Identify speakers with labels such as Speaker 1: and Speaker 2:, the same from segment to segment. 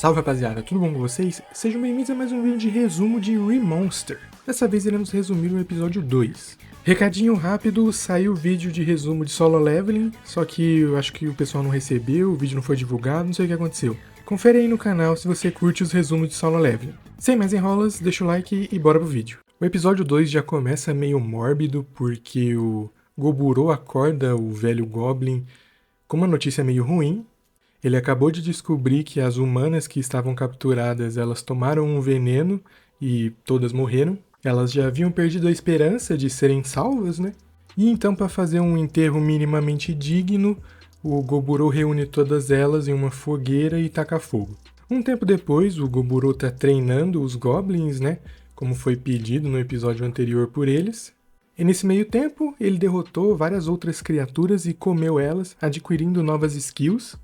Speaker 1: Salve rapaziada, tudo bom com vocês? Sejam bem-vindos a mais um vídeo de resumo de Remonster. Dessa vez iremos resumir o episódio 2. Recadinho rápido, saiu o vídeo de resumo de Solo Leveling, só que eu acho que o pessoal não recebeu, o vídeo não foi divulgado, não sei o que aconteceu. Confere aí no canal se você curte os resumos de Solo Leveling. Sem mais enrolas, deixa o like e bora pro vídeo. O episódio 2 já começa meio mórbido, porque o Goburo acorda o velho Goblin com uma notícia meio ruim. Ele acabou de descobrir que as humanas que estavam capturadas, elas tomaram um veneno e todas morreram. Elas já haviam perdido a esperança de serem salvas, né? E então, para fazer um enterro minimamente digno, o Goburo reúne todas elas em uma fogueira e taca fogo. Um tempo depois, o Goburo tá treinando os Goblins, né? Como foi pedido no episódio anterior por eles. E nesse meio tempo, ele derrotou várias outras criaturas e comeu elas, adquirindo novas skills,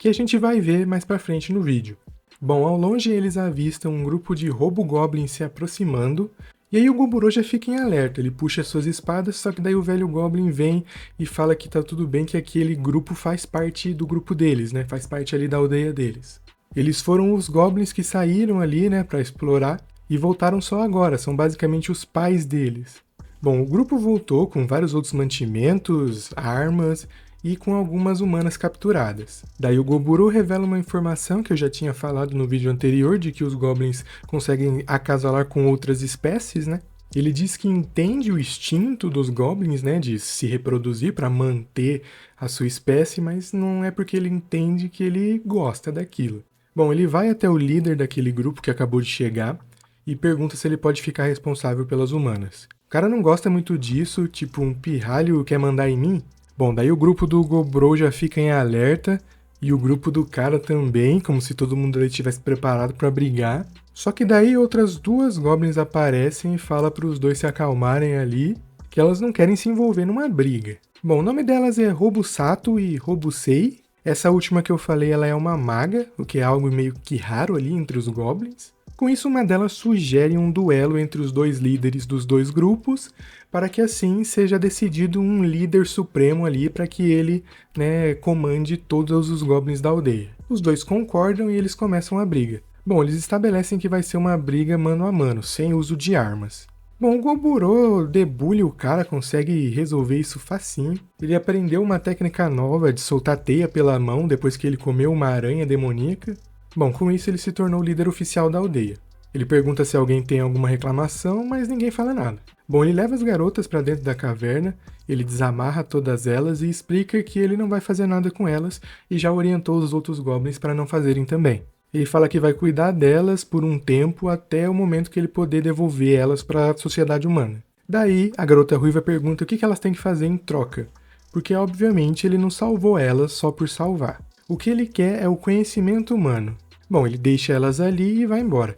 Speaker 1: que a gente vai ver mais pra frente no vídeo. Bom, ao longe eles avistam um grupo de Robo-Goblins se aproximando, e aí o Goburo já fica em alerta, ele puxa suas espadas, só que daí o velho Goblin vem e fala que tá tudo bem, que aquele grupo faz parte do grupo deles, né? Faz parte ali da aldeia deles. Eles foram os Goblins que saíram ali, né, pra explorar, e voltaram só agora, são basicamente os pais deles. Bom, o grupo voltou com vários outros mantimentos, armas e com algumas humanas capturadas. Daí o Goburo revela uma informação que eu já tinha falado no vídeo anterior, de que os Goblins conseguem acasalar com outras espécies, né? Ele diz que entende o instinto dos Goblins, né, de se reproduzir para manter a sua espécie, mas não é porque ele entende que ele gosta daquilo. Bom, ele vai até o líder daquele grupo que acabou de chegar e pergunta se ele pode ficar responsável pelas humanas. O cara não gosta muito disso, tipo, um pirralho quer mandar em mim? Bom, daí o grupo do Goburo já fica em alerta, e o grupo do cara também, como se todo mundo ali estivesse preparado para brigar. Só que daí outras duas Goblins aparecem e falam para os dois se acalmarem ali, que elas não querem se envolver numa briga. Bom, o nome delas é Robusato e Robusei. Essa última que eu falei, ela é uma maga, o que é algo meio que raro ali entre os Goblins. Com isso, uma delas sugere um duelo entre os dois líderes dos dois grupos, para que assim seja decidido um líder supremo ali, para que ele, né, comande todos os Goblins da aldeia. Os dois concordam e eles começam a briga. Bom, eles estabelecem que vai ser uma briga mano a mano, sem uso de armas. Bom, o Goburo debulha o cara, consegue resolver isso facinho. Ele aprendeu uma técnica nova de soltar teia pela mão depois que ele comeu uma aranha demoníaca. Bom, com isso ele se tornou o líder oficial da aldeia. Ele pergunta se alguém tem alguma reclamação, mas ninguém fala nada. Bom, ele leva as garotas para dentro da caverna, ele desamarra todas elas e explica que ele não vai fazer nada com elas e já orientou os outros Goblins para não fazerem também. Ele fala que vai cuidar delas por um tempo até o momento que ele poder devolver elas para a sociedade humana. Daí, a garota ruiva pergunta o que elas têm que fazer em troca, porque obviamente ele não salvou elas só por salvar. O que ele quer é o conhecimento humano. Bom, ele deixa elas ali e vai embora.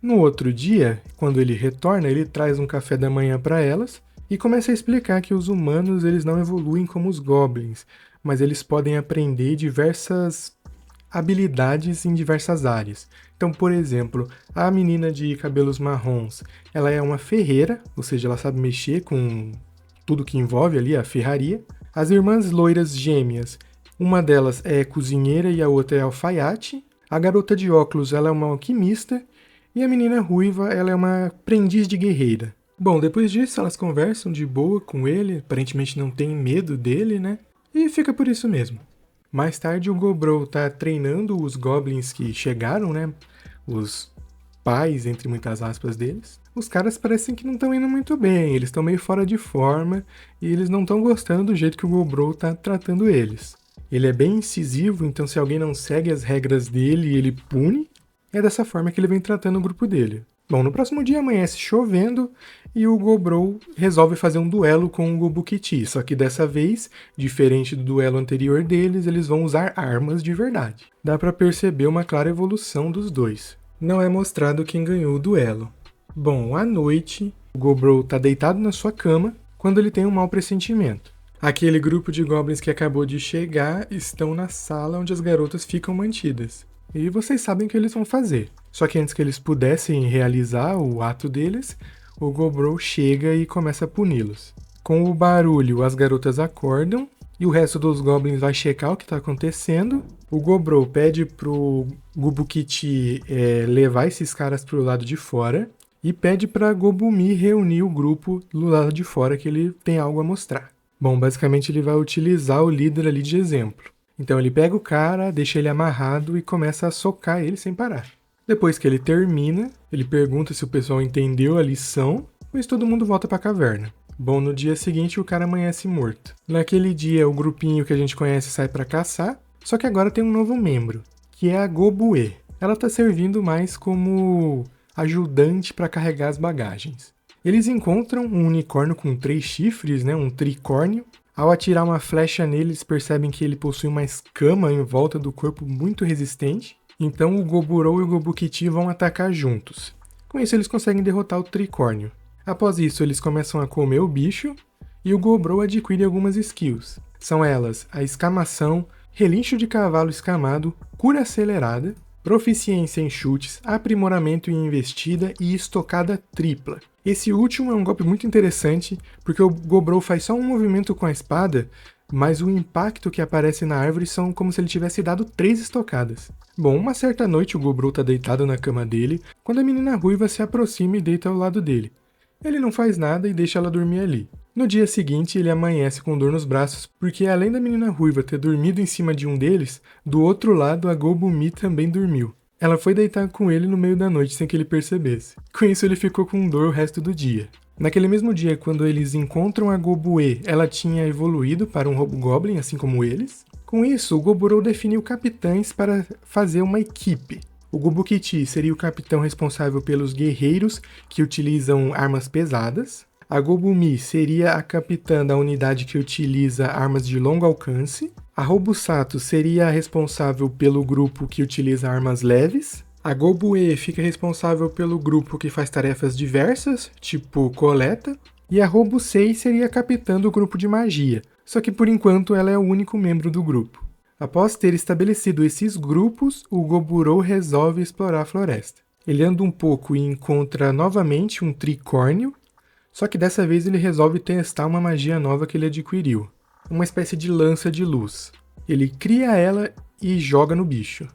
Speaker 1: No outro dia, quando ele retorna, ele traz um café da manhã para elas e começa a explicar que os humanos eles não evoluem como os Goblins, mas eles podem aprender diversas habilidades em diversas áreas. Então, por exemplo, a menina de cabelos marrons, ela é uma ferreira, ou seja, ela sabe mexer com tudo que envolve ali a ferraria. As irmãs loiras gêmeas, uma delas é cozinheira e a outra é alfaiate. A garota de óculos, ela é uma alquimista. E a menina ruiva, ela é uma aprendiz de guerreira. Bom, depois disso, elas conversam de boa com ele. Aparentemente não tem medo dele, né? E fica por isso mesmo. Mais tarde, o Goburo tá treinando os Goblins que chegaram, né? Os pais, entre muitas aspas, deles. Os caras parecem que não estão indo muito bem. Eles estão meio fora de forma. E eles não estão gostando do jeito que o Goburo tá tratando eles. Ele é bem incisivo, então se alguém não segue as regras dele, ele pune. É dessa forma que ele vem tratando o grupo dele. Bom, no próximo dia amanhece chovendo e o Goburo resolve fazer um duelo com o Gobukiti, só que dessa vez, diferente do duelo anterior deles, eles vão usar armas de verdade. Dá pra perceber uma clara evolução dos dois. Não é mostrado quem ganhou o duelo. Bom, à noite, o Goburo tá deitado na sua cama quando ele tem um mau pressentimento. Aquele grupo de Goblins que acabou de chegar estão na sala onde as garotas ficam mantidas. E vocês sabem o que eles vão fazer. Só que antes que eles pudessem realizar o ato deles, o Goburo chega e começa a puni-los. Com o barulho, as garotas acordam E o resto dos goblins vai checar o que tá acontecendo. O Gobrou pede pro Gubukiti levar esses caras pro lado de fora. E pede pra Gobumi reunir o grupo do lado de fora que ele tem algo a mostrar. Bom, basicamente ele vai utilizar o líder ali de exemplo. Então ele pega o cara, deixa ele amarrado e começa a socar ele sem parar. Depois que ele termina, ele pergunta se o pessoal entendeu a lição, mas todo mundo volta pra caverna. Bom, no dia seguinte o cara amanhece morto. Naquele dia o grupinho que a gente conhece sai pra caçar, só que agora tem um novo membro, que é a Gobue. Ela tá servindo mais como ajudante para carregar as bagagens. Eles encontram um unicórnio com 3 chifres, né, um tricórnio. Ao atirar uma flecha nele, eles percebem que ele possui uma escama em volta do corpo muito resistente. Então o Goburou e o Gobukiti vão atacar juntos. Com isso eles conseguem derrotar o tricórnio. Após isso eles começam a comer o bicho e o Gobrou adquire algumas skills. São elas a escamação, relincho de cavalo escamado, cura acelerada, proficiência em chutes, aprimoramento em investida e estocada tripla. Esse último é um golpe muito interessante, porque o Gobrou faz só um movimento com a espada, mas o impacto que aparece na árvore são como se ele tivesse dado 3 estocadas. Bom, uma certa noite o Gobrou está deitado na cama dele, quando a menina ruiva se aproxima e deita ao lado dele. Ele não faz nada e deixa ela dormir ali. No dia seguinte, ele amanhece com dor nos braços, porque além da menina ruiva ter dormido em cima de um deles, do outro lado a Gobumi também dormiu. Ela foi deitar com ele no meio da noite sem que ele percebesse. Com isso ele ficou com dor o resto do dia. Naquele mesmo dia, quando eles encontram a Gobue, ela tinha evoluído para um Hobgoblin, assim como eles. Com isso, o Goburou definiu capitães para fazer uma equipe. O Gubukiti seria o capitão responsável pelos guerreiros que utilizam armas pesadas. A Gobumi seria a capitã da unidade que utiliza armas de longo alcance. A Robusato seria a responsável pelo grupo que utiliza armas leves. A Gobue fica responsável pelo grupo que faz tarefas diversas, tipo coleta. E a Robusei seria a capitã do grupo de magia, só que por enquanto ela é o único membro do grupo. Após ter estabelecido esses grupos, o Goburou resolve explorar a floresta. Ele anda um pouco e encontra novamente um tricórnio, só que dessa vez ele resolve testar uma magia nova que ele adquiriu, uma espécie de lança de luz. Ele cria ela e joga no bicho,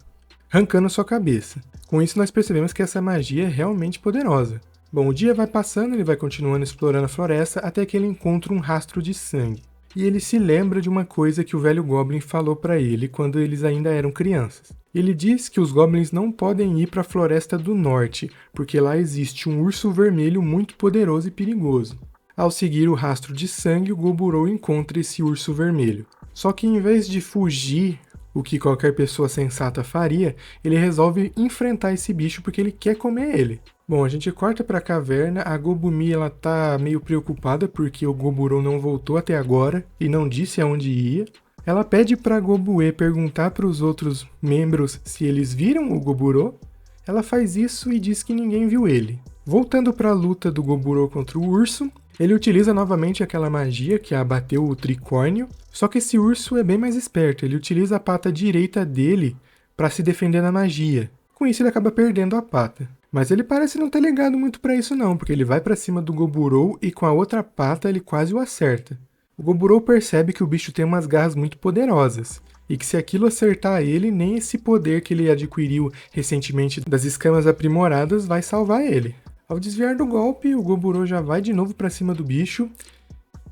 Speaker 1: arrancando sua cabeça. Com isso nós percebemos que essa magia é realmente poderosa. Bom, o dia vai passando, ele vai continuando explorando a floresta até que ele encontra um rastro de sangue. E ele se lembra de uma coisa que o velho Goblin falou para ele quando eles ainda eram crianças. Ele diz que os Goblins não podem ir para a Floresta do Norte, porque lá existe um urso vermelho muito poderoso e perigoso. Ao seguir o rastro de sangue, o Goburou encontra esse urso vermelho. Só que em vez de fugir, o que qualquer pessoa sensata faria, ele resolve enfrentar esse bicho porque ele quer comer ele. Bom, a gente corta pra caverna, a Gobumi ela tá meio preocupada porque o Goburou não voltou até agora e não disse aonde ia. Ela pede pra Gobue perguntar para os outros membros se eles viram o Goburou. Ela faz isso e diz que ninguém viu ele. Voltando pra luta do Goburou contra o urso, ele utiliza novamente aquela magia que abateu o tricórnio, só que esse urso é bem mais esperto, ele utiliza a pata direita dele para se defender da magia. Com isso ele acaba perdendo a pata. Mas ele parece não ter ligado muito para isso não, porque ele vai para cima do Goburou e com a outra pata ele quase o acerta. O Goburou percebe que o bicho tem umas garras muito poderosas, e que se aquilo acertar ele, nem esse poder que ele adquiriu recentemente das escamas aprimoradas vai salvar ele. Ao desviar do golpe, o Goburou já vai de novo para cima do bicho.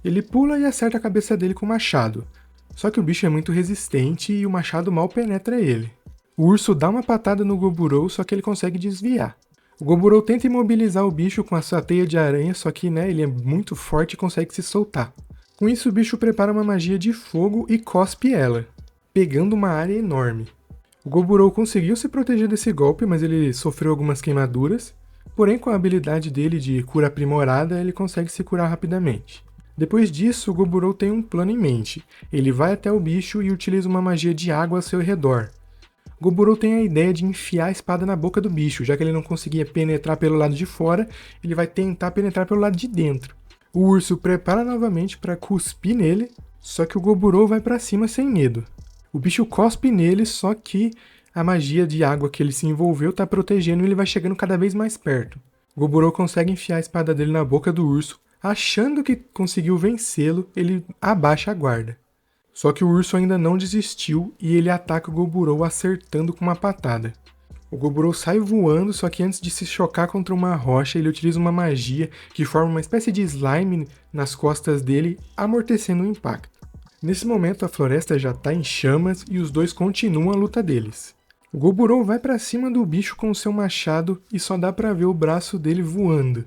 Speaker 1: Ele pula e acerta a cabeça dele com o machado. Só que o bicho é muito resistente e o machado mal penetra ele. O urso dá uma patada no Goburou, só que ele consegue desviar. O Goburou tenta imobilizar o bicho com a sua teia de aranha, só que ele é muito forte e consegue se soltar. Com isso, o bicho prepara uma magia de fogo e cospe ela, pegando uma área enorme. O Goburou conseguiu se proteger desse golpe, mas ele sofreu algumas queimaduras. Porém, com a habilidade dele de cura aprimorada, ele consegue se curar rapidamente. Depois disso, o Goburou tem um plano em mente. Ele vai até o bicho e utiliza uma magia de água ao seu redor. O Goburou tem a ideia de enfiar a espada na boca do bicho, já que ele não conseguia penetrar pelo lado de fora, ele vai tentar penetrar pelo lado de dentro. O urso prepara novamente para cuspir nele, só que o Goburou vai para cima sem medo. O bicho cospe nele, só que a magia de água que ele se envolveu está protegendo e ele vai chegando cada vez mais perto. O Goburou consegue enfiar a espada dele na boca do urso. Achando que conseguiu vencê-lo, ele abaixa a guarda. Só que o urso ainda não desistiu e ele ataca o Goburou acertando com uma patada. O Goburou sai voando, só que antes de se chocar contra uma rocha, ele utiliza uma magia que forma uma espécie de slime nas costas dele, amortecendo o impacto. Nesse momento, a floresta já está em chamas e os dois continuam a luta deles. O Goburou vai para cima do bicho com o seu machado e só dá para ver o braço dele voando.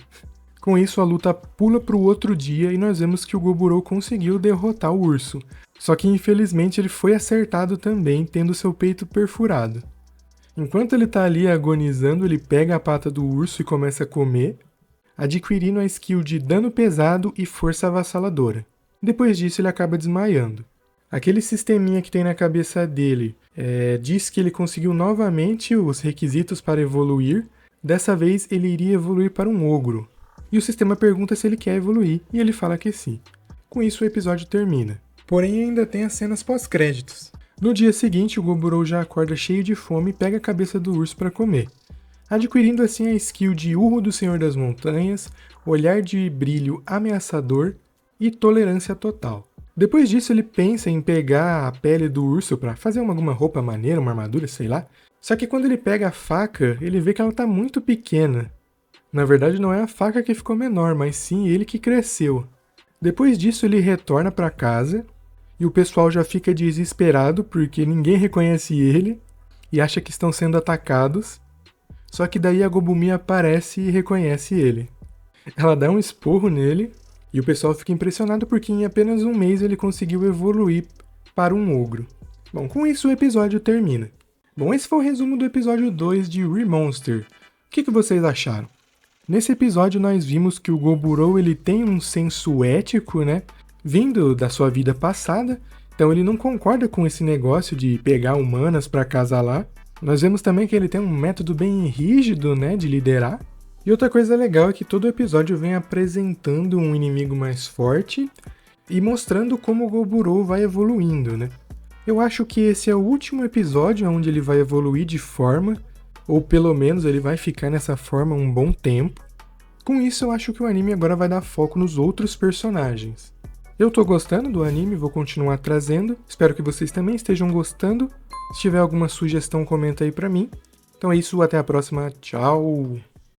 Speaker 1: Com isso, a luta pula para o outro dia e nós vemos que o Goburou conseguiu derrotar o urso. Só que infelizmente ele foi acertado também, tendo seu peito perfurado. Enquanto ele está ali agonizando, ele pega a pata do urso e começa a comer, adquirindo a skill de dano pesado e força avassaladora. Depois disso, ele acaba desmaiando. Aquele sisteminha que tem na cabeça dele diz que ele conseguiu novamente os requisitos para evoluir. Dessa vez, ele iria evoluir para um ogro. E o sistema pergunta se ele quer evoluir, e ele fala que sim. Com isso, o episódio termina. Porém, ainda tem as cenas pós-créditos. No dia seguinte, o Goburou já acorda cheio de fome e pega a cabeça do urso para comer, adquirindo assim a skill de Urro do Senhor das Montanhas, Olhar de Brilho Ameaçador e Tolerância Total. Depois disso, ele pensa em pegar a pele do urso para fazer alguma roupa maneira, uma armadura, sei lá. Só que quando ele pega a faca, ele vê que ela tá muito pequena. Na verdade, não é a faca que ficou menor, mas sim ele que cresceu. Depois disso, ele retorna para casa e o pessoal já fica desesperado porque ninguém reconhece ele e acha que estão sendo atacados. Só que daí a Gobumi aparece e reconhece ele. Ela dá um esporro nele e o pessoal fica impressionado porque em apenas um mês ele conseguiu evoluir para um ogro. Bom, com isso o episódio termina. Bom, esse foi o resumo do episódio 2 de Remonster. O que vocês acharam? Nesse episódio nós vimos que o Goburou ele tem um senso ético, né? Vindo da sua vida passada, então ele não concorda com esse negócio de pegar humanas para acasalar. Nós vemos também que ele tem um método bem rígido, né, de liderar. E outra coisa legal é que todo episódio vem apresentando um inimigo mais forte e mostrando como o Goburou vai evoluindo, né? Eu acho que esse é o último episódio onde ele vai evoluir de forma, ou pelo menos ele vai ficar nessa forma um bom tempo. Com isso eu acho que o anime agora vai dar foco nos outros personagens. Eu tô gostando do anime, vou continuar trazendo, espero que vocês também estejam gostando. Se tiver alguma sugestão, comenta aí pra mim. Então é isso, até a próxima, tchau!